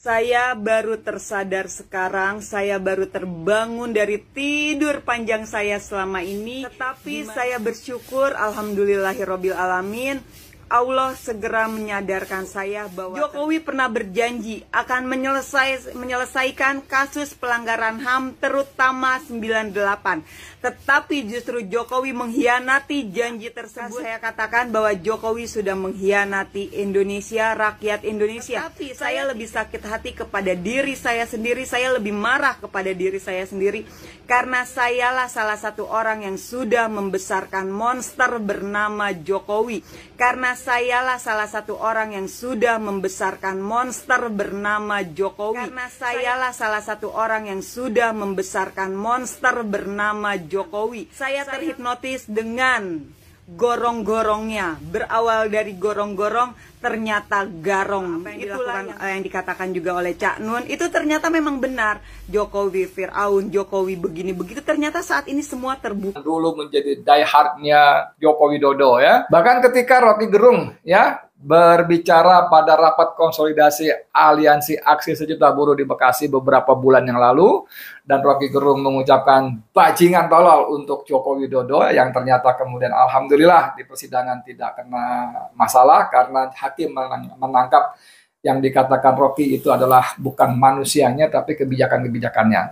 Saya baru tersadar sekarang, saya baru terbangun dari tidur panjang saya selama ini. Tetapi saya bersyukur, alhamdulillahirobbil alamin, Allah segera menyadarkan saya bahwa Jokowi pernah berjanji akan menyelesaikan kasus pelanggaran HAM terutama 98. Tetapi justru Jokowi mengkhianati janji tersebut. Saya katakan bahwa Jokowi sudah mengkhianati Indonesia, rakyat Indonesia. Tapi saya lebih sakit hati kepada diri saya sendiri, saya lebih marah kepada diri saya sendiri. Karena sayalah salah satu orang yang sudah membesarkan monster bernama Jokowi. Karena sayalah salah satu orang yang sudah membesarkan monster bernama Jokowi. Karena sayalah salah satu orang yang sudah membesarkan monster bernama Jokowi. Saya terhipnotis dengan gorong-gorongnya. Berawal dari gorong-gorong, ternyata garong. Itulah yang dikatakan juga oleh Cak Nun. Itu ternyata memang benar. Jokowi Fir'aun, Jokowi begini begitu. Ternyata saat ini semua terbuka. Dulu menjadi diehardnya Joko Widodo ya. Bahkan ketika Rocky Gerung ya berbicara pada rapat konsolidasi Aliansi Aksi Sejuta Buruh di Bekasi beberapa bulan yang lalu, dan Rocky Gerung mengucapkan bajingan tolol untuk Joko Widodo, yang ternyata kemudian alhamdulillah di persidangan tidak kena masalah karena hakim menangkap yang dikatakan Rocky itu adalah bukan manusianya tapi kebijakan-kebijakannya.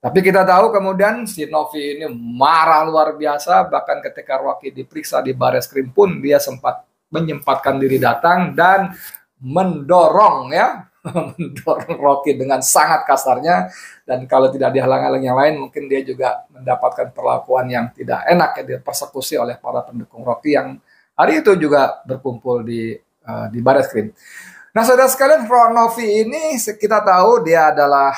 Tapi kita tahu kemudian si Novi ini marah luar biasa, bahkan ketika Rocky diperiksa di Bareskrim pun dia sempat menyempatkan diri datang dan mendorong ya mendorong Rocky dengan sangat kasarnya, dan kalau tidak dihalang-halangi yang lain mungkin dia juga mendapatkan perlakuan yang tidak enak ya, dia persekusi oleh para pendukung Rocky yang hari itu juga berkumpul di Bareskrim. Nah, saudara sekalian, Novi ini kita tahu dia adalah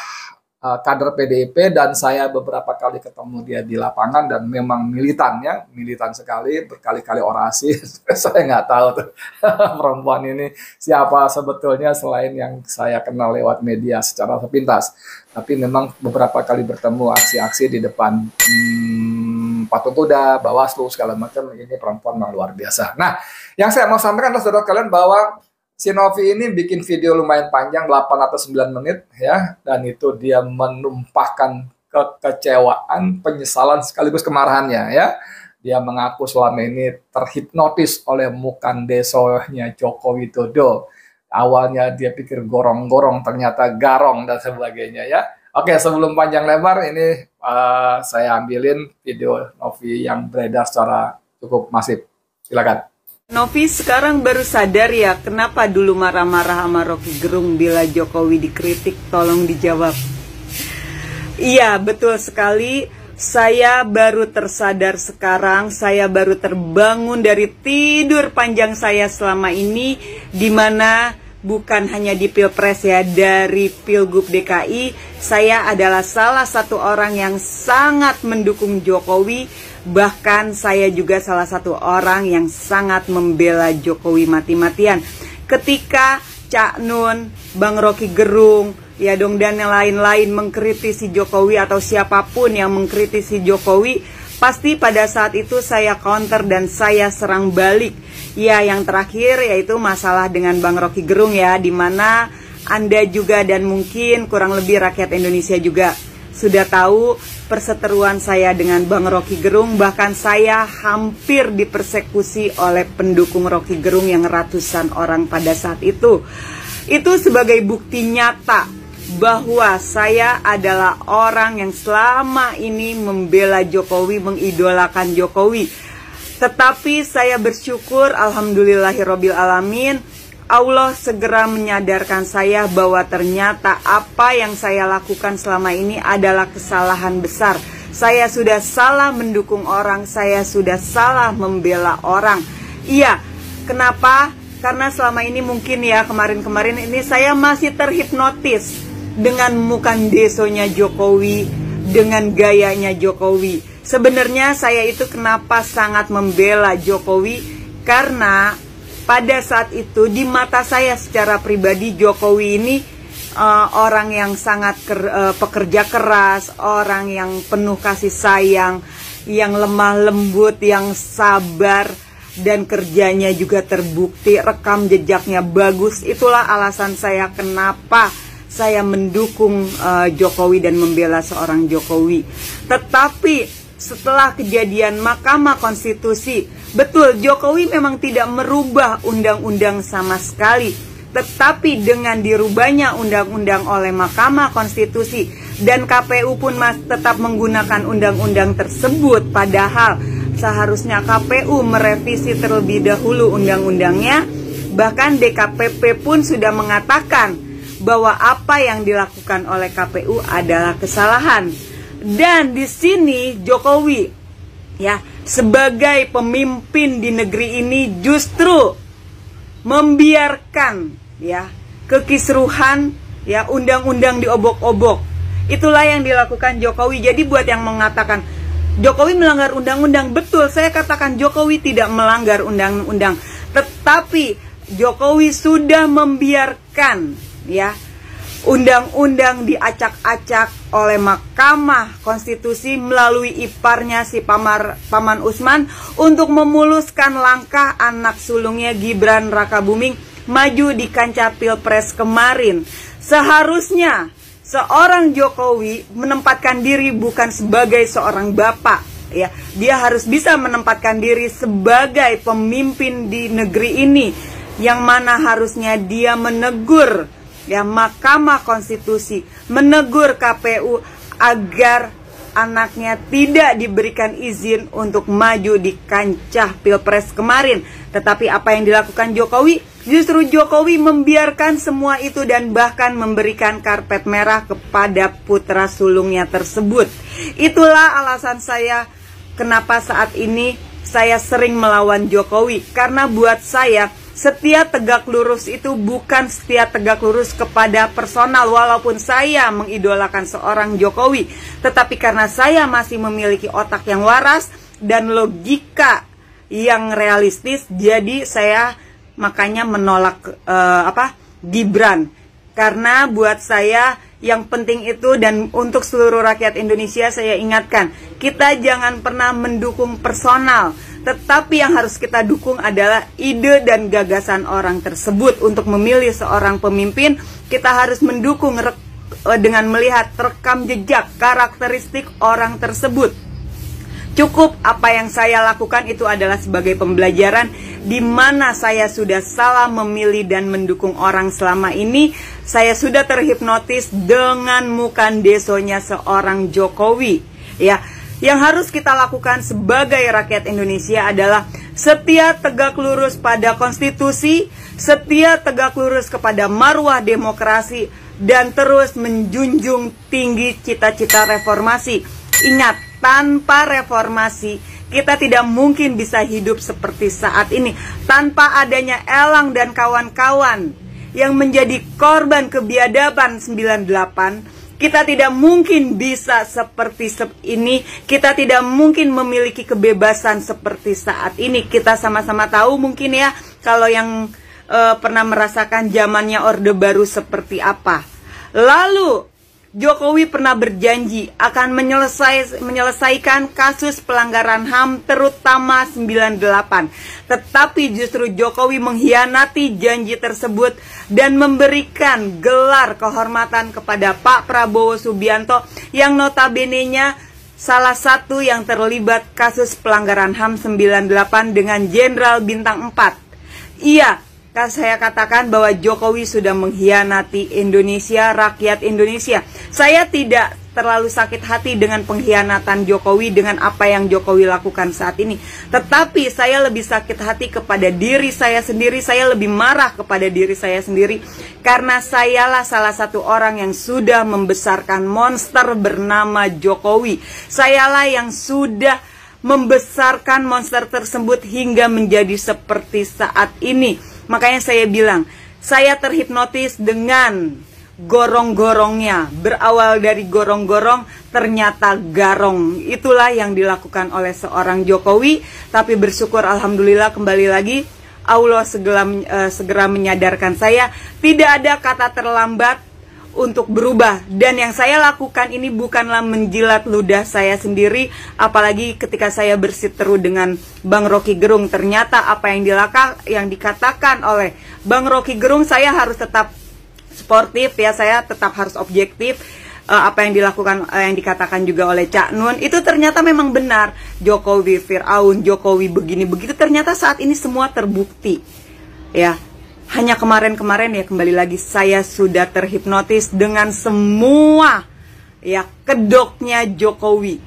kader PDIP, dan saya beberapa kali ketemu dia di lapangan dan memang militannya, militan sekali, berkali-kali orasi. Saya nggak tahu tuh perempuan ini siapa sebetulnya selain yang saya kenal lewat media secara sepintas. Tapi memang beberapa kali bertemu aksi-aksi di depan patung kuda, Bawaslu segala macam, ini perempuan yang luar biasa. Nah, yang saya mau sampaikan adalah saudara kalian bahwa si Novi ini bikin video lumayan panjang, 8 atau 9 menit ya, dan itu dia menumpahkan kekecewaan, penyesalan sekaligus kemarahannya ya. Dia mengaku selama ini terhipnotis oleh mukandesonya Joko Widodo. Awalnya dia pikir gorong-gorong, ternyata garong dan sebagainya ya. Oke, sebelum panjang lebar ini saya ambilin video Novi yang beredar secara cukup masif. Silakan. Novi sekarang baru sadar ya, kenapa dulu marah-marah sama Rocky Gerung bila Jokowi dikritik, tolong dijawab. Iya, betul sekali. Saya baru tersadar sekarang, saya baru terbangun dari tidur panjang saya selama ini, dimana bukan hanya di Pilpres ya, dari Pilgub DKI, saya adalah salah satu orang yang sangat mendukung Jokowi. Bahkan saya juga salah satu orang yang sangat membela Jokowi mati-matian. Ketika Cak Nun, Bang Rocky Gerung, ya dong, dan yang lain-lain mengkritisi Jokowi atau siapapun yang mengkritisi Jokowi, pasti pada saat itu saya counter dan saya serang balik. Ya, yang terakhir yaitu masalah dengan Bang Rocky Gerung ya, dimana Anda juga dan mungkin kurang lebih rakyat Indonesia juga sudah tahu perseteruan saya dengan Bang Rocky Gerung. Bahkan saya hampir dipersekusi oleh pendukung Rocky Gerung yang ratusan orang pada saat itu. Itu sebagai bukti nyata bahwa saya adalah orang yang selama ini membela Jokowi, mengidolakan Jokowi. Tetapi saya bersyukur, alhamdulillahirobbil alamin, Allah segera menyadarkan saya bahwa ternyata apa yang saya lakukan selama ini adalah kesalahan besar. Saya sudah salah mendukung orang, saya sudah salah membela orang. Iya, kenapa? Karena selama ini mungkin ya, kemarin-kemarin ini saya masih terhipnotis dengan mukandesonya Jokowi, dengan gayanya Jokowi. Sebenarnya saya itu kenapa sangat membela Jokowi, karena pada saat itu di mata saya secara pribadi Jokowi ini orang yang sangat pekerja keras, orang yang penuh kasih sayang, yang lemah lembut, yang sabar, dan kerjanya juga terbukti, rekam jejaknya bagus. Itulah alasan saya kenapa saya mendukung Jokowi dan membela seorang Jokowi. Tetapi setelah kejadian Mahkamah Konstitusi, betul Jokowi memang tidak merubah undang-undang sama sekali, tetapi dengan dirubahnya undang-undang oleh Mahkamah Konstitusi dan KPU pun tetap menggunakan undang-undang tersebut, padahal seharusnya KPU merevisi terlebih dahulu undang-undangnya. Bahkan DKPP pun sudah mengatakan bahwa apa yang dilakukan oleh KPU adalah kesalahan. Dan di sini Jokowi ya sebagai pemimpin di negeri ini justru membiarkan ya kekisruhan ya, undang-undang diobok-obok. Itulah yang dilakukan Jokowi. Jadi buat yang mengatakan Jokowi melanggar undang-undang, betul, saya katakan Jokowi tidak melanggar undang-undang, tetapi Jokowi sudah membiarkan ya undang-undang diacak-acak oleh Mahkamah Konstitusi melalui iparnya si Paman Usman untuk memuluskan langkah anak sulungnya Gibran Rakabuming maju di kancah Pilpres kemarin. Seharusnya seorang Jokowi menempatkan diri bukan sebagai seorang bapak ya, dia harus bisa menempatkan diri sebagai pemimpin di negeri ini, yang mana harusnya dia menegur ya Mahkamah Konstitusi, menegur KPU agar anaknya tidak diberikan izin untuk maju di kancah Pilpres kemarin. Tetapi apa yang dilakukan Jokowi? Justru Jokowi membiarkan semua itu dan bahkan memberikan karpet merah kepada putra sulungnya tersebut. Itulah alasan saya kenapa saat ini saya sering melawan Jokowi, karena buat saya setia tegak lurus itu bukan setia tegak lurus kepada personal, walaupun saya mengidolakan seorang Jokowi, tetapi karena saya masih memiliki otak yang waras dan logika yang realistis, jadi saya makanya menolak Gibran. Karena buat saya yang penting itu, dan untuk seluruh rakyat Indonesia saya ingatkan, kita jangan pernah mendukung personal, tetapi yang harus kita dukung adalah ide dan gagasan orang tersebut. Untuk memilih seorang pemimpin, kita harus mendukung dengan melihat rekam jejak, karakteristik orang tersebut. Cukup apa yang saya lakukan itu adalah sebagai pembelajaran di mana saya sudah salah memilih dan mendukung orang selama ini. Saya sudah terhipnotis dengan mukandesonya seorang Jokowi. Ya, yang harus kita lakukan sebagai rakyat Indonesia adalah setia tegak lurus pada konstitusi, setia tegak lurus kepada marwah demokrasi, dan terus menjunjung tinggi cita-cita reformasi. Ingat, tanpa reformasi kita tidak mungkin bisa hidup seperti saat ini. Tanpa adanya Elang dan kawan-kawan yang menjadi korban kebiadaban 98, kita tidak mungkin bisa seperti ini. Kita tidak mungkin memiliki kebebasan seperti saat ini. Kita sama-sama tahu mungkin ya, kalau yang pernah merasakan zamannya Orde Baru seperti apa. Lalu Jokowi pernah berjanji akan menyelesaikan kasus pelanggaran HAM terutama 98. Tetapi justru Jokowi mengkhianati janji tersebut dan memberikan gelar kehormatan kepada Pak Prabowo Subianto yang notabene-nya salah satu yang terlibat kasus pelanggaran HAM 98 dengan Jenderal Bintang 4. Iya, saya katakan bahwa Jokowi sudah mengkhianati Indonesia, rakyat Indonesia. Saya tidak terlalu sakit hati dengan pengkhianatan Jokowi, dengan apa yang Jokowi lakukan saat ini. Tetapi saya lebih sakit hati kepada diri saya sendiri. Saya lebih marah kepada diri saya sendiri, karena sayalah salah satu orang yang sudah membesarkan monster bernama Jokowi. Sayalah yang sudah membesarkan monster tersebut hingga menjadi seperti saat ini. Makanya saya bilang, saya terhipnotis dengan gorong-gorongnya. Berawal dari gorong-gorong, ternyata garong. Itulah yang dilakukan oleh seorang Jokowi. Tapi bersyukur alhamdulillah kembali lagi Allah segera menyadarkan saya. Tidak ada kata terlambat untuk berubah, dan yang saya lakukan ini bukanlah menjilat ludah saya sendiri, apalagi ketika saya bersiteru dengan Bang Rocky Gerung. Ternyata apa yang dikatakan oleh Bang Rocky Gerung, saya harus tetap sportif ya, saya tetap harus objektif. Apa yang dilakukan, yang dikatakan juga oleh Cak Nun itu ternyata memang benar. Jokowi Firaun, Jokowi begini begitu, ternyata saat ini semua terbukti ya. Hanya kemarin-kemarin ya, kembali lagi saya sudah terhipnotis dengan semua ya kedoknya Jokowi.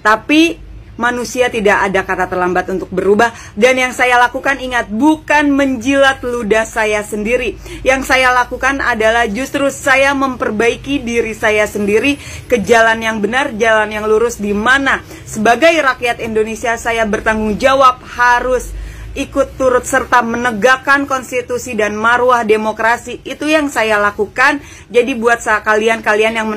Tapi manusia tidak ada kata terlambat untuk berubah. Dan yang saya lakukan, ingat, bukan menjilat ludah saya sendiri. Yang saya lakukan adalah justru saya memperbaiki diri saya sendiri ke jalan yang benar, jalan yang lurus, di mana sebagai rakyat Indonesia saya bertanggung jawab harus ikut turut serta menegakkan konstitusi dan marwah demokrasi. Itu yang saya lakukan. Jadi buat kalian yang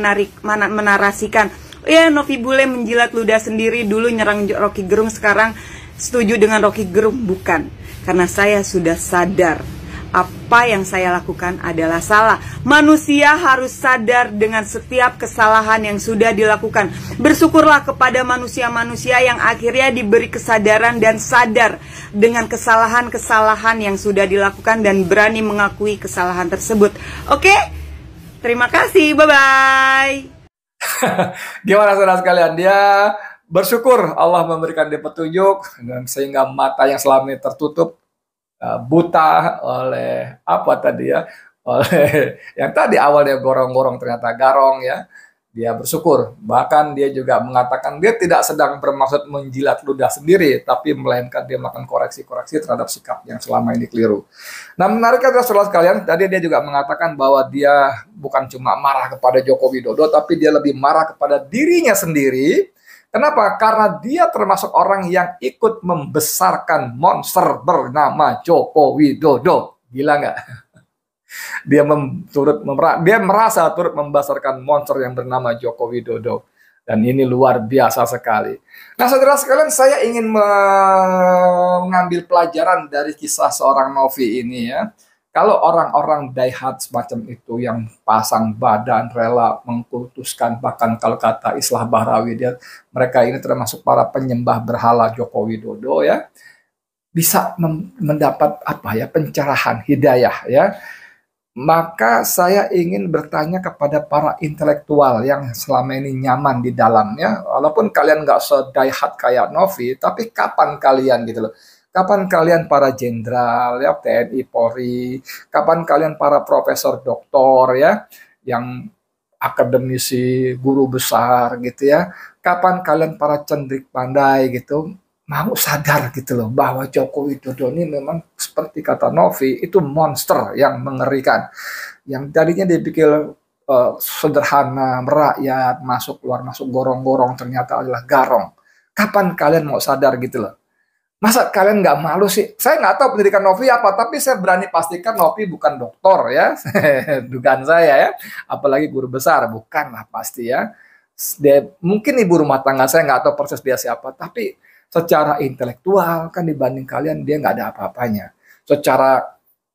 menarasikan, ya Novi Bule menjilat ludah sendiri, dulu nyerang Rocky Gerung, sekarang setuju dengan Rocky Gerung, bukan. Karena saya sudah sadar apa yang saya lakukan adalah salah. Manusia harus sadar dengan setiap kesalahan yang sudah dilakukan. Bersyukurlah kepada manusia-manusia yang akhirnya diberi kesadaran dan sadar dengan kesalahan-kesalahan yang sudah dilakukan dan berani mengakui kesalahan tersebut. Oke? Terima kasih, bye-bye. Gimana saudara sekalian? Dia bersyukur Allah memberikan dia petunjuk, dan sehingga mata yang selama ini tertutup buta oleh apa tadi ya, oleh yang tadi awalnya gorong-gorong ternyata garong ya. Dia bersyukur. Bahkan dia juga mengatakan dia tidak sedang bermaksud menjilat ludah sendiri, tapi melainkan dia melakukan koreksi-koreksi terhadap sikap yang selama ini keliru. Nah, menarik adalah saudara sekalian, tadi dia juga mengatakan bahwa dia bukan cuma marah kepada Joko Widodo, tapi dia lebih marah kepada dirinya sendiri. Kenapa? Karena dia termasuk orang yang ikut membesarkan monster bernama Joko Widodo. Gila nggak? Dia merasa turut membesarkan monster yang bernama Joko Widodo. Dan ini luar biasa sekali. Nah, saudara sekalian, saya ingin mengambil pelajaran dari kisah seorang Novi ini ya. Kalau orang-orang daihat semacam itu yang pasang badan, rela mengkultuskan, bahkan kalau kata Islah Bahrawi, mereka ini termasuk para penyembah berhala Joko Widodo ya, bisa mendapat apa ya, pencerahan, hidayah ya. Maka saya ingin bertanya kepada para intelektual yang selama ini nyaman di dalamnya, walaupun kalian nggak sedaihat kayak Novi, tapi kapan kalian gitu loh. Kapan kalian para jenderal ya, TNI, Polri, kapan kalian para profesor, doktor ya, yang akademisi, guru besar gitu ya, kapan kalian para cenderik pandai gitu, mau sadar gitu loh bahwa Joko Widodo ini memang seperti kata Novi, itu monster yang mengerikan. Yang tadinya dipikir sederhana, merakyat, masuk keluar masuk gorong-gorong, ternyata adalah garong. Kapan kalian mau sadar gitu loh? Masa kalian nggak malu sih? Saya nggak tahu pendidikan Novi apa, tapi saya berani pastikan Novi bukan doktor ya. Dugaan saya ya. Apalagi guru besar, bukan lah pasti ya. Dia, mungkin ibu rumah tangga, saya nggak tahu persis dia siapa, tapi secara intelektual kan dibanding kalian dia nggak ada apa-apanya. Secara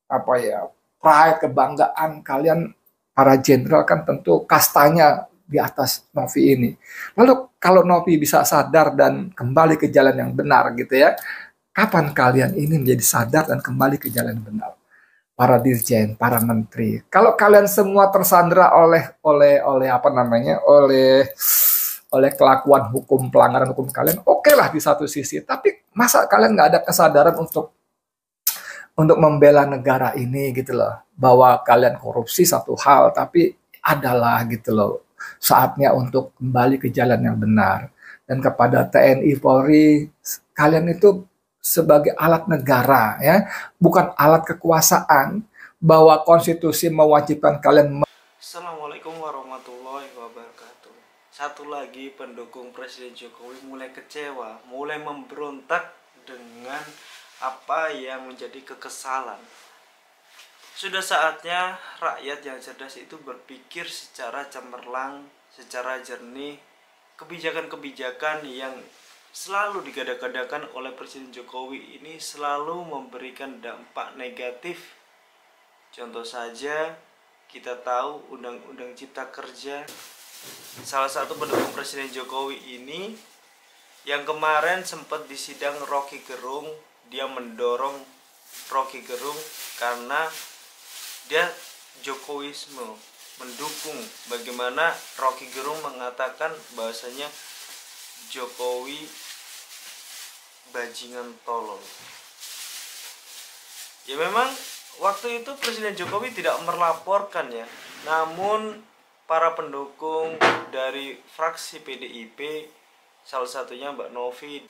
apa ya, pride, kebanggaan kalian para jenderal kan tentu kastanya di atas Novi ini. Lalu kalau Novi bisa sadar dan kembali ke jalan yang benar gitu ya, kapan kalian ini menjadi sadar dan kembali ke jalan yang benar? Para dirjen, para menteri. Kalau kalian semua tersandera oleh apa namanya, oleh kelakuan hukum, pelanggaran hukum kalian, oke lah di satu sisi. Tapi masa kalian nggak ada kesadaran untuk membela negara ini gitu loh, bahwa kalian korupsi satu hal, tapi adalah gitu loh saatnya untuk kembali ke jalan yang benar. Dan kepada TNI, Polri, kalian itu sebagai alat negara ya, bukan alat kekuasaan, bahwa konstitusi mewajibkan kalian. Assalamualaikum warahmatullahi wabarakatuh. Satu lagi pendukung Presiden Jokowi mulai kecewa, mulai memberontak dengan apa yang menjadi kekesalan. Sudah saatnya rakyat yang cerdas itu berpikir secara cemerlang, secara jernih. Kebijakan-kebijakan yang selalu digadang-gadangkan oleh Presiden Jokowi ini selalu memberikan dampak negatif. Contoh saja, kita tahu Undang-Undang Cipta Kerja. Salah satu pendukung Presiden Jokowi ini yang kemarin sempat disidang Rocky Gerung, dia mendorong Rocky Gerung karena dia Jokowisme, mendukung bagaimana Rocky Gerung mengatakan bahwasanya Jokowi bajingan tolol. Ya memang waktu itu Presiden Jokowi tidak melaporkan ya, namun para pendukung dari fraksi PDIP, salah satunya Mbak Novi,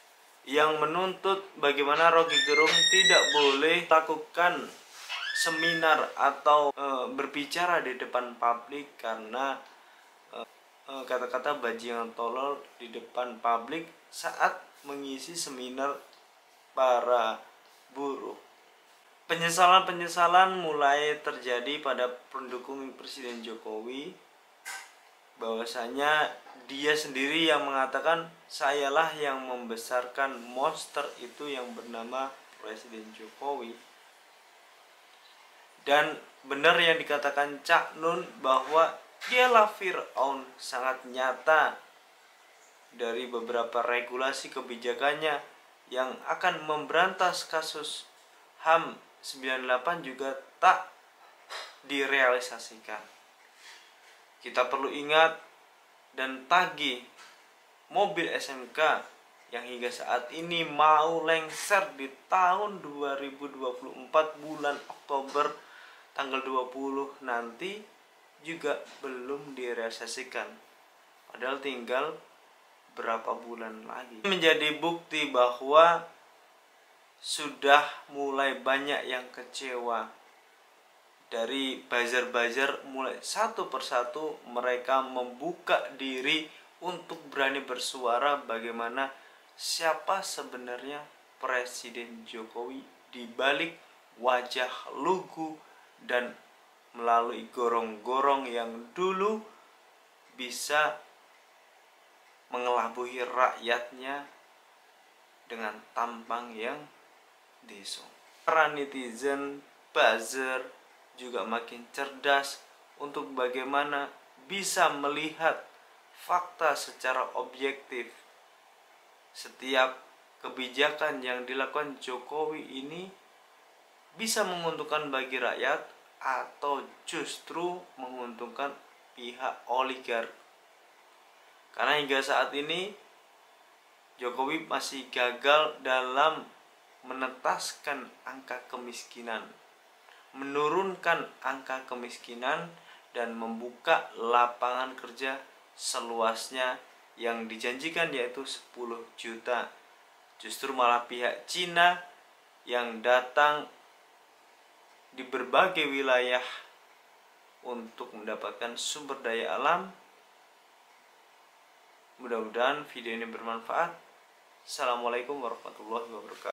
yang menuntut bagaimana Rocky Gerung tidak boleh lakukan seminar atau berbicara di depan publik karena kata-kata bajingan tolol di depan publik saat mengisi seminar para buruh. Penyesalan-penyesalan mulai terjadi pada pendukung Presiden Jokowi, bahwasanya dia sendiri yang mengatakan sayalah yang membesarkan monster itu yang bernama Presiden Jokowi. Dan benar yang dikatakan Cak Nun bahwa dialah Fir'aun sangat nyata dari beberapa regulasi kebijakannya yang akan memberantas kasus HAM 98 juga tak direalisasikan. Kita perlu ingat dan tagih mobil SMK yang hingga saat ini mau lengser di tahun 2024 bulan Oktober tanggal 20 nanti juga belum direalisasikan. Padahal tinggal berapa bulan lagi. Menjadi bukti bahwa sudah mulai banyak yang kecewa. Dari buzzer-buzzer mulai satu persatu mereka membuka diri untuk berani bersuara bagaimana siapa sebenarnya Presiden Jokowi di balik wajah lugu dan melalui gorong-gorong yang dulu bisa mengelabui rakyatnya dengan tampang yang desong. Para netizen, buzzer juga makin cerdas untuk bagaimana bisa melihat fakta secara objektif. Setiap kebijakan yang dilakukan Jokowi ini bisa menguntungkan bagi rakyat atau justru menguntungkan pihak oligark. Karena hingga saat ini Jokowi masih gagal dalam menetaskan angka kemiskinan, menurunkan angka kemiskinan, dan membuka lapangan kerja seluasnya yang dijanjikan yaitu 10 juta. Justru malah pihak Cina yang datang di berbagai wilayah untuk mendapatkan sumber daya alam. Mudah-mudahan video ini bermanfaat. Assalamualaikum warahmatullahi wabarakatuh.